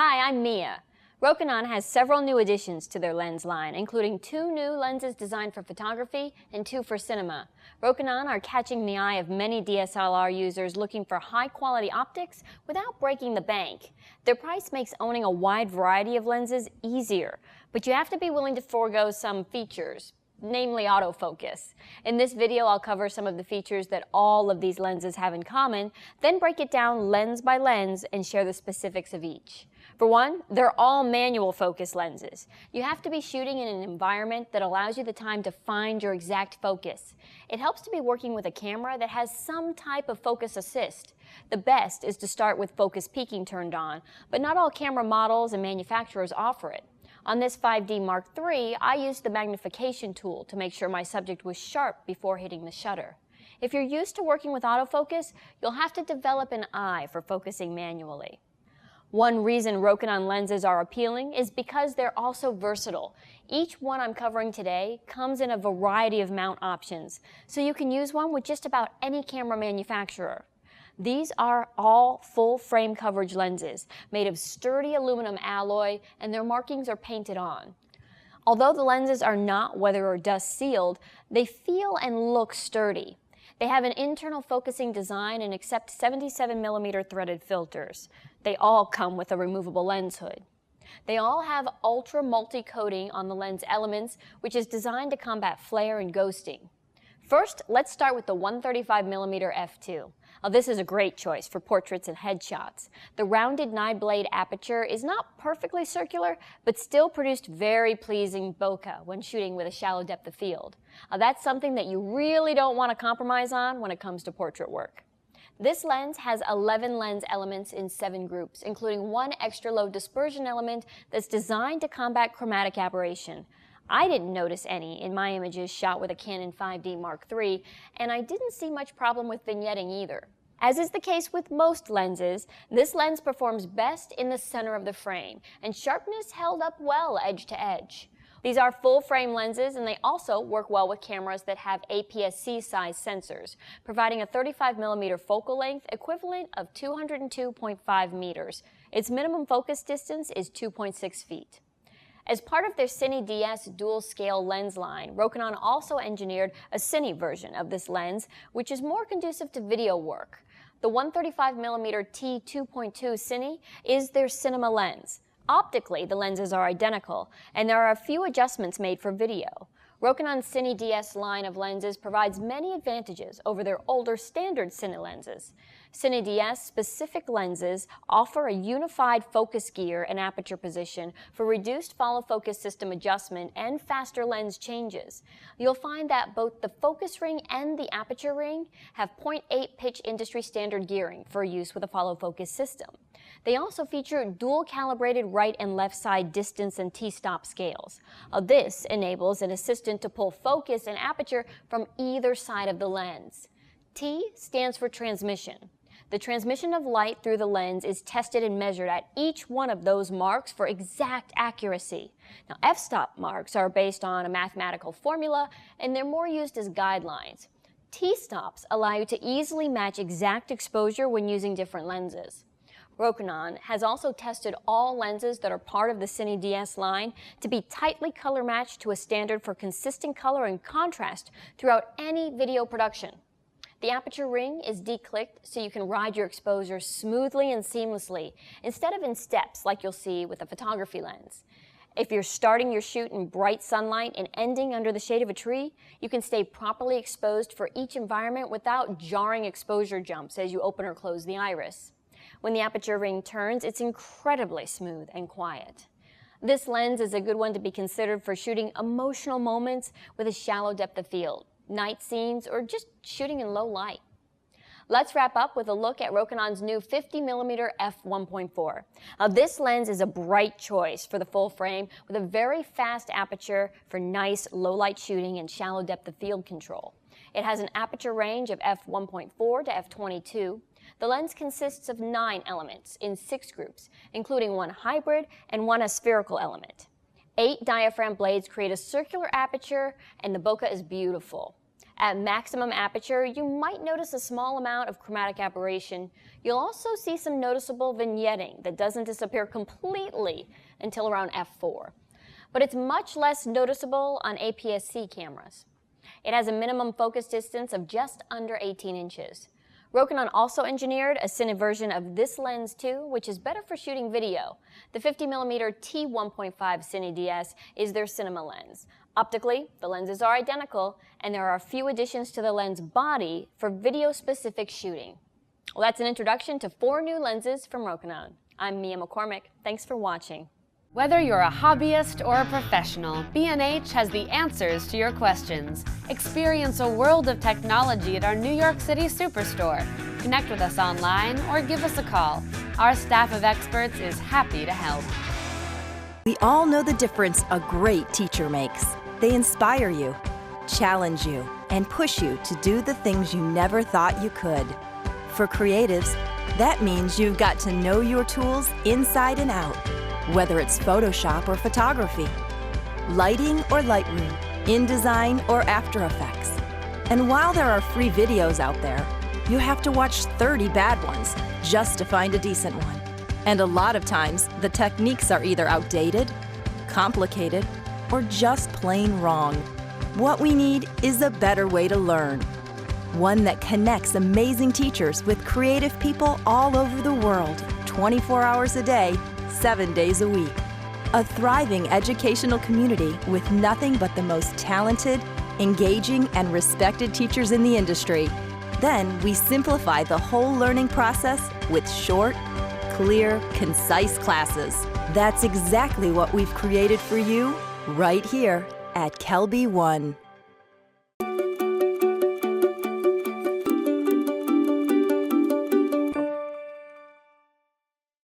Hi, I'm Mia. Rokinon has several new additions to their lens line, including 2 new lenses designed for photography and 2 for cinema. Rokinon are catching the eye of many DSLR users looking for high-quality optics without breaking the bank. Their price makes owning a wide variety of lenses easier, but you have to be willing to forego some features, namely autofocus. In this video, I'll cover some of the features that all of these lenses have in common, then break it down lens by lens and share the specifics of each. For one, they're all manual focus lenses. You have to be shooting in an environment that allows you the time to find your exact focus. It helps to be working with a camera that has some type of focus assist. The best is to start with focus peaking turned on, but not all camera models and manufacturers offer it. On this 5D Mark III, I used the magnification tool to make sure my subject was sharp before hitting the shutter. If you're used to working with autofocus, you'll have to develop an eye for focusing manually. One reason Rokinon lenses are appealing is because they're also versatile. Each one I'm covering today comes in a variety of mount options, so you can use one with just about any camera manufacturer. These are all full frame coverage lenses made of sturdy aluminum alloy, and their markings are painted on. Although the lenses are not weather or dust sealed, they feel and look sturdy. They have an internal focusing design and accept 77mm threaded filters. They all come with a removable lens hood. They all have ultra multi-coating on the lens elements, which is designed to combat flare and ghosting. First, let's start with the 135mm f2. Now, this is a great choice for portraits and headshots. The rounded 9-blade aperture is not perfectly circular, but still produced very pleasing bokeh when shooting with a shallow depth of field. Now, that's something that you really don't want to compromise on when it comes to portrait work. This lens has 11 lens elements in 7 groups, including 1 extra low dispersion element that's designed to combat chromatic aberration. I didn't notice any in my images shot with a Canon 5D Mark III, and I didn't see much problem with vignetting either. As is the case with most lenses, this lens performs best in the center of the frame, and sharpness held up well edge to edge. These are full-frame lenses, and they also work well with cameras that have APS-C size sensors, providing a 35mm focal length equivalent of 202.5 meters. Its minimum focus distance is 2.6 feet. As part of their CineDS dual-scale lens line, Rokinon also engineered a Cine version of this lens, which is more conducive to video work. The 135mm T2.2 Cine is their cinema lens. Optically, the lenses are identical, and there are a few adjustments made for video. Rokinon's CineDS line of lenses provides many advantages over their older standard Cine lenses. CineDS specific lenses offer a unified focus gear and aperture position for reduced follow focus system adjustment and faster lens changes. You'll find that both the focus ring and the aperture ring have 0.8 pitch industry standard gearing for use with a follow focus system. They also feature dual calibrated right and left side distance and t-stop scales. This enables an assistant to pull focus and aperture from either side of the lens. T stands for transmission. The transmission of light through the lens is tested and measured at each one of those marks for exact accuracy. Now, f-stop marks are based on a mathematical formula, and they're more used as guidelines. T-stops allow you to easily match exact exposure when using different lenses. Rokinon has also tested all lenses that are part of the CineDS line to be tightly color matched to a standard for consistent color and contrast throughout any video production. The aperture ring is declicked so you can ride your exposure smoothly and seamlessly, instead of in steps like you'll see with a photography lens. If you're starting your shoot in bright sunlight and ending under the shade of a tree, you can stay properly exposed for each environment without jarring exposure jumps as you open or close the iris. When the aperture ring turns, it's incredibly smooth and quiet. This lens is a good one to be considered for shooting emotional moments with a shallow depth of field, night scenes, or just shooting in low light. Let's wrap up with a look at Rokinon's new 50mm f1.4. Now, this lens is a bright choice for the full frame with a very fast aperture for nice low light shooting and shallow depth of field control. It has an aperture range of f1.4 to f22. The lens consists of 9 elements in 6 groups, including 1 hybrid and 1 aspherical element. 8 diaphragm blades create a circular aperture, and the bokeh is beautiful. At maximum aperture, you might notice a small amount of chromatic aberration. You'll also see some noticeable vignetting that doesn't disappear completely until around f4. But it's much less noticeable on APS-C cameras. It has a minimum focus distance of just under 18 inches. Rokinon also engineered a Cine version of this lens too, which is better for shooting video. The 50mm T1.5 Cine DS is their cinema lens. Optically, the lenses are identical, and there are a few additions to the lens body for video-specific shooting. Well, that's an introduction to 4 new lenses from Rokinon. I'm Mia McCormick. Thanks for watching. Whether you're a hobbyist or a professional, B&H has the answers to your questions. Experience a world of technology at our New York City Superstore. Connect with us online or give us a call. Our staff of experts is happy to help. We all know the difference a great teacher makes. They inspire you, challenge you, and push you to do the things you never thought you could. For creatives, that means you've got to know your tools inside and out. Whether it's Photoshop or photography, lighting or Lightroom, InDesign or After Effects. And while there are free videos out there, you have to watch 30 bad ones just to find a decent one. And a lot of times, the techniques are either outdated, complicated, or just plain wrong. What we need is a better way to learn. One that connects amazing teachers with creative people all over the world, 24 hours a day, 7 days a week. A thriving educational community with nothing but the most talented, engaging, and respected teachers in the industry. Then we simplify the whole learning process with short, clear, concise classes. That's exactly what we've created for you right here at Kelby One.